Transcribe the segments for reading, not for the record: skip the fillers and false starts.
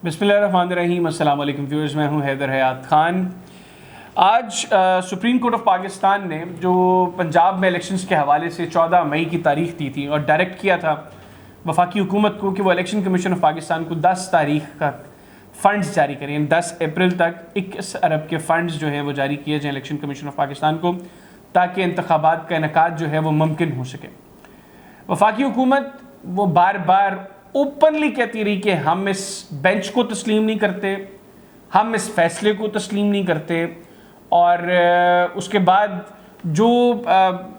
बिस्मिल्लाहिर्रहमानिर्रहीम। अस्सलाम वालेकुम व्यूअर्स, मैं हूं हैदर हयात ख़ान। आज सुप्रीम कोर्ट ऑफ पाकिस्तान ने जो पंजाब में इलेक्शंस के हवाले से 14 मई की तारीख दी थी और डायरेक्ट किया था वफाकी हुकूमत को कि वो इलेक्शन कमीशन ऑफ पाकिस्तान को 10 तारीख का फ़ंड्स जारी करें, 10 अप्रैल तक 21 अरब के फ़ंड्स जो है वो जारी किए जाएँ इलेक्शन कमीशन ऑफ पाकिस्तान को, ताकि इंतखाबात का इनेकाद जो है वो मुमकिन हो सके। वफाकी हुकूमत वो बार बार ओपनली कहती रही कि हम इस बेंच को तस्लीम नहीं करते, हम इस फैसले को तस्लीम नहीं करते। और उसके बाद जो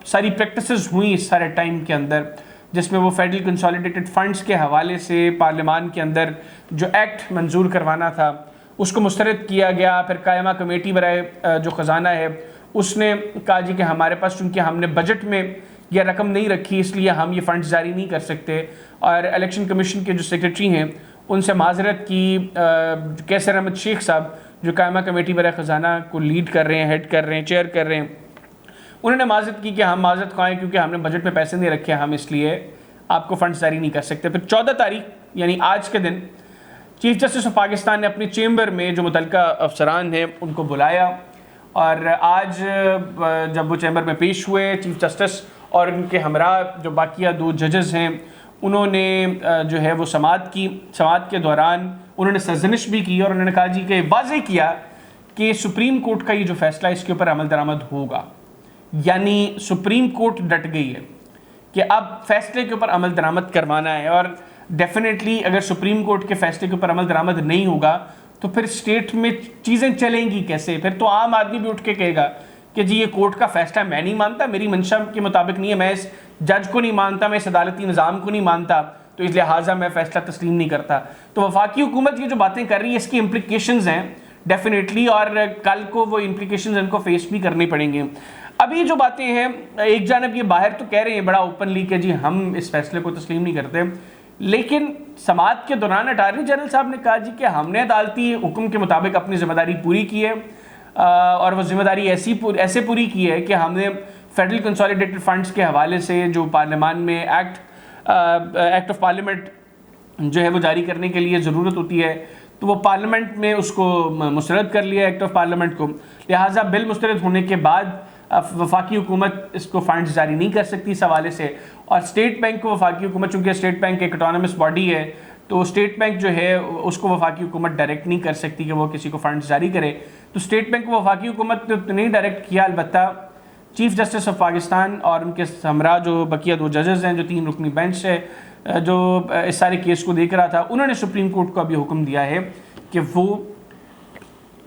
सारी प्रैक्टिसेस हुई इस सारे टाइम के अंदर, जिसमें वो फेडरल कंसोलिडेटेड फंड्स के हवाले से पार्लियामान के अंदर जो एक्ट मंजूर करवाना था उसको मुस्तरद किया गया। फिर कायमा कमेटी बराए जो ख़जाना है उसने कहा जी कि हमारे पास चूँकि हमने बजट में यह रकम नहीं रखी इसलिए हम ये फ़ंड्स जारी नहीं कर सकते। और इलेक्शन कमीशन के जो सेक्रेटरी हैं उनसे माजरत की, कैसर अहमद शेख साहब जो कायमा कमेटी बराए ख़जाना को लीड कर रहे हैं, हेड कर रहे हैं, चेयर कर रहे हैं, उन्होंने माजरत की कि हम माजरत खाएँ क्योंकि हमने बजट में पैसे नहीं रखे, हम इसलिए आपको फ़ंड्स जारी नहीं कर सकते। फिर 14 तारीख यानी आज के दिन चीफ जस्टिस ऑफ पाकिस्तान ने अपनी चेंबर में जो मुतल्लिका अफसरान हैं उनको बुलाया और आज जब वो चैम्बर में पेश हुए, चीफ जस्टिस और उनके हमरा जो बाकिया 2 जजेस हैं उन्होंने जो है वो समाअत की। समाअत के दौरान उन्होंने सरजनिश भी की और उन्होंने कहा जी कि वाज़ेह किया कि सुप्रीम कोर्ट का ये जो फैसला है इसके ऊपर अमल दरामद होगा। यानी सुप्रीम कोर्ट डट गई है कि अब फैसले के ऊपर अमल दरामद करवाना है। और डेफिनेटली अगर सुप्रीम कोर्ट के फैसले के ऊपर अमल दरामद नहीं होगा तो फिर स्टेट में चीज़ें चलेंगी कैसे? फिर तो आम आदमी भी उठ के कहेगा कि जी ये कोर्ट का फैसला मैं नहीं मानता, मेरी मंशा के मुताबिक नहीं है, मैं इस जज को नहीं मानता, मैं इस अदालती निज़ाम को नहीं मानता, तो इस लिहाजा मैं फैसला तस्लीम नहीं करता। तो वफाकी हुकूमत ये जो बातें कर रही है इसकी इम्प्लिकेशंस हैं डेफिनेटली, और कल को वो इम्प्लिकेशंस इनको फेस भी करनी पड़ेंगी। अभी जो बातें हैं, एक जानब ये बाहर तो कह रहे हैं बड़ा ओपनली कि जी हम इस फैसले को तस्लीम नहीं करते, लेकिन समाअत के दौरान अटारनी जनरल साहब ने कहा जी कि हमने अदालती हुक्म के मुताबिक अपनी जिम्मेदारी पूरी की है और वो जिम्मेदारी ऐसे पूरी की है कि हमने फेडरल कंसोलिडेटेड फंड्स के हवाले से जो पार्लियामान में एक्ट ऑफ पार्लियामेंट जो है वो जारी करने के लिए ज़रूरत होती है तो वो पार्लियामेंट में उसको मुस्तरद कर लिया एक्ट ऑफ पार्लियामेंट को। लिहाजा बिल मुस्तरद होने के बाद वफाकी हुकूमत इसको फ़ंड्स जारी नहीं कर सकती इस हवाले से। और स्टेट बैंक को वफाकी हुकूमत, चूँकि स्टेट बैंक एक ऑटोनमस बॉडी है, तो स्टेट बैंक जो है उसको वफाकी हुकूमत डायरेक्ट नहीं कर सकती कि वो किसी को फ़ंड्स जारी करे। तो स्टेट बैंक को वफाकी हुकूमत ने नहीं डायरेक्ट किया, अलबत्ता चीफ जस्टिस ऑफ पाकिस्तान और उनके हमरा जो बकिया 2 जजेस हैं, जो 3 रुकनी बेंच है जो इस सारे केस को देख रहा था, उन्होंने सुप्रीम कोर्ट को अभी हुक्म दिया है कि वो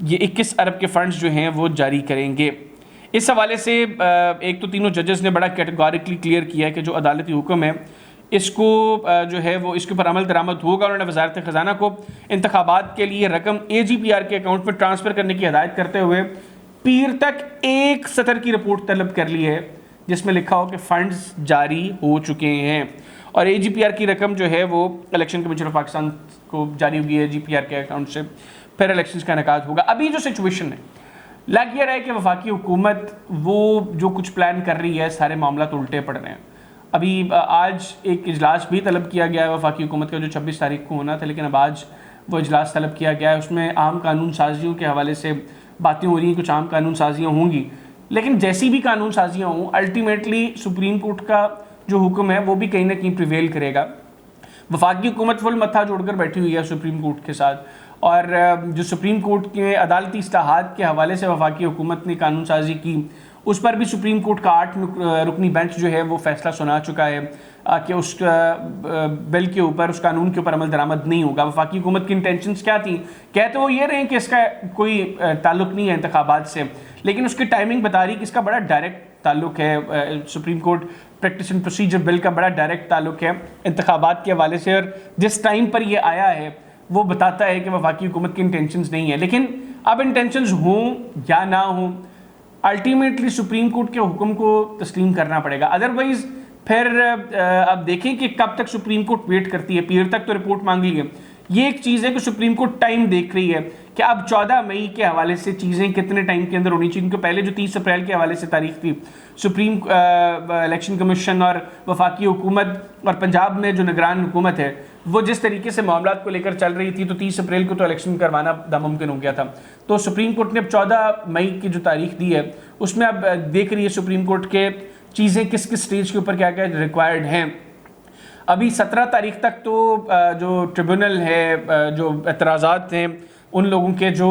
ये 21 अरब के फ़ंड्स जो हैं वो जारी करेंगे। इस हवाले से एक तो तीनों जजेस ने बड़ा कैटेगोरिकली क्लियर किया है कि जो अदालती हुक्म है इसको जो है वो इसके ऊपर अमल दरामद होगा। उन्होंने वजारत ख़जाना को इंतखाबात के लिए रकम AGPR के अकाउंट में ट्रांसफ़र करने की हिदायत करते हुए पीर तक 1 सतर की रिपोर्ट तलब कर ली है जिसमें लिखा हो कि फ़ंड्स जारी हो चुके हैं और AGPR की रकम जो है वो इलेक्शन कमीशन ऑफ पाकिस्तान को जारी होगी AGPR के अकाउंट से, फिर इलेक्शन का इनेकाद होगा। अभी जो सिचुएशन है लग ये रहा है कि वफाकी हुकूमत वो जो कुछ प्लान कर रही है सारे मामला तो उल्टे पड़ रहे हैं। अभी आज एक इजलास भी तलब किया गया है वफाकी हुकूमत का जो 26 तारीख को होना था, लेकिन अब आज वो इजलास तलब किया गया है। उसमें आम कानून साजियों के हवाले से बातें हो रही हैं, कुछ आम कानून साजियाँ होंगी, लेकिन जैसी भी कानून साजियाँ हों अल्टीमेटली सुप्रीम कोर्ट का जो हुक्म है वो भी कहीं ना कहीं प्रिवेल करेगा। वफाकी हुकूमत फुल मत्था जोड़कर बैठी हुई है सुप्रीम कोर्ट के साथ, और जो सुप्रीम कोर्ट के अदालती इस्लाहात के हवाले से वफाकी हुकूमत ने कानून साजी की उस पर भी सुप्रीम कोर्ट का 8 रुकनी बेंच जो है वो फैसला सुना चुका है कि उस बिल के ऊपर, उस कानून के ऊपर अमल दरामद नहीं होगा। वफाकी हुकूमत की इंटेंशंस क्या थी? कहते वो ये रहे कि इसका कोई ताल्लुक नहीं है इंतखाबात से, लेकिन उसकी टाइमिंग बता रही कि इसका बड़ा डायरेक्ट ताल्लुक है। Supreme court practice and procedure bill का बड़ा डायरेक्ट ताल्लुक है इंतखाबात के हवाले से, और जिस टाइम पर यह आया है वो बताता है कि वफाकी हुकूमत की इंटेंशंस नहीं है। लेकिन अब इंटेंशंस हों या ना हों अल्टीमेटली सुप्रीम कोर्ट के हुक्म को तस्लीम करना पड़ेगा। अदरवाइज़ फिर अब देखें कि कब तक सुप्रीम कोर्ट वेट करती है। पीर तक तो रिपोर्ट मांग ली है, ये एक चीज़ है कि सुप्रीम कोर्ट टाइम देख रही है कि अब 14 मई के हवाले से चीज़ें कितने टाइम के अंदर होनी चाहिए, क्योंकि पहले जो 30 अप्रैल के हवाले से तारीख थी, सुप्रीम इलेक्शन कमीशन और वफाकी हुकूमत और पंजाब में जो निगरान हुकूमत है वो जिस तरीके से मामला को लेकर चल रही थी, तो 30 अप्रैल को तो इलेक्शन करवाना नामुमकिन हो गया था। तो सुप्रीम कोर्ट ने अब 14 मई की जो तारीख दी है उसमें अब देख रही है सुप्रीम कोर्ट के चीज़ें किस किस स्टेज के ऊपर क्या क्या रिक्वायर्ड हैं। अभी 17 तारीख तक तो जो ट्रिब्यूनल है, जो एतराज़ात हैं उन लोगों के जो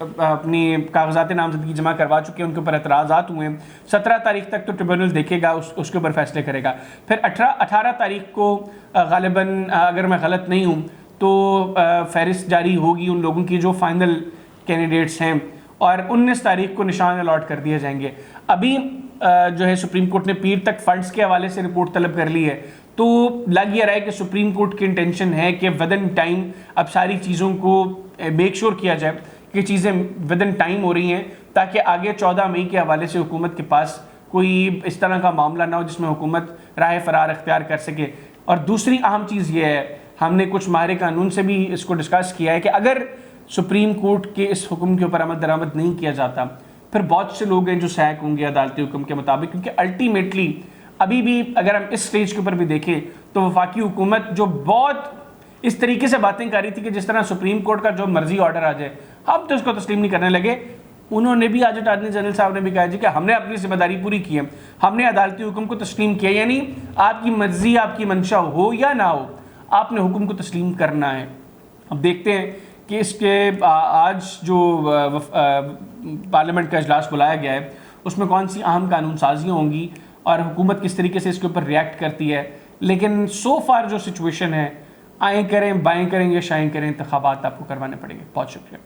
अपनी कागजात नामजदगी जमा करवा चुके हैं उनके ऊपर एतराज़ात हुए हैं, 17 तारीख तक तो ट्रिब्यूनल देखेगा, उसके ऊपर फैसले करेगा। फिर 18 तारीख को गालिबन, अगर मैं गलत नहीं हूँ तो फहरिस्त जारी होगी उन लोगों की जो फाइनल कैंडिडेट्स हैं, और 19 तारीख को निशान अलॉट कर दिए जाएंगे। अभी जो है सुप्रीम कोर्ट ने पीर तक फंड्स के हवाले से रिपोर्ट तलब कर ली है, तो लग ये रहा है कि सुप्रीम कोर्ट की इंटेंशन है कि विद इन टाइम अब सारी चीज़ों को मेक श्योर किया जाए कि चीज़ें विद इन टाइम हो रही हैं, ताकि आगे 14 मई के हवाले से हुकूमत के पास कोई इस तरह का मामला ना हो जिसमें हुकूमत राह फरार अख्तियार कर सके। और दूसरी अहम चीज़ ये है, हमने कुछ माहिर कानून से भी इसको डिस्कस किया है कि अगर सुप्रीम कोर्ट के इस हुक्म के ऊपर अमल दरामद नहीं किया जाता, फिर बहुत से लोग हैं जो सैक होंगे अदालती हुक्म के मुताबिक, क्योंकि अल्टीमेटली अभी भी अगर हम इस स्टेज के ऊपर भी देखें तो वफाकी हुकूमत जो बहुत इस तरीके से बातें कर रही थी कि जिस तरह सुप्रीम कोर्ट का जो मर्जी ऑर्डर आ जाए हम तो उसको तस्लीम नहीं करने लगे। उन्होंने भी आज अटॉर्नी जनरल साहब ने भी कहा जी कि हमने अपनी जिम्मेदारी पूरी की है, हमने अदालती हुक्म को तस्लीम किया, यानी आपकी मर्जी आपकी मंशा हो या ना हो आपने हुक्म को तस्लीम करना है। अब देखते हैं कि इसके आज जो पार्लियामेंट का इजलास बुलाया गया है उसमें कौन सी अहम कानून साजियाँ होंगी और हुकूमत किस तरीके से इसके ऊपर रिएक्ट करती है। लेकिन सो फार जो सिचुएशन है, आएँ करें बाएँ करें या शाएँ करें, इंतखाबात आपको करवाने पड़ेंगे। बहुत शुक्रिया।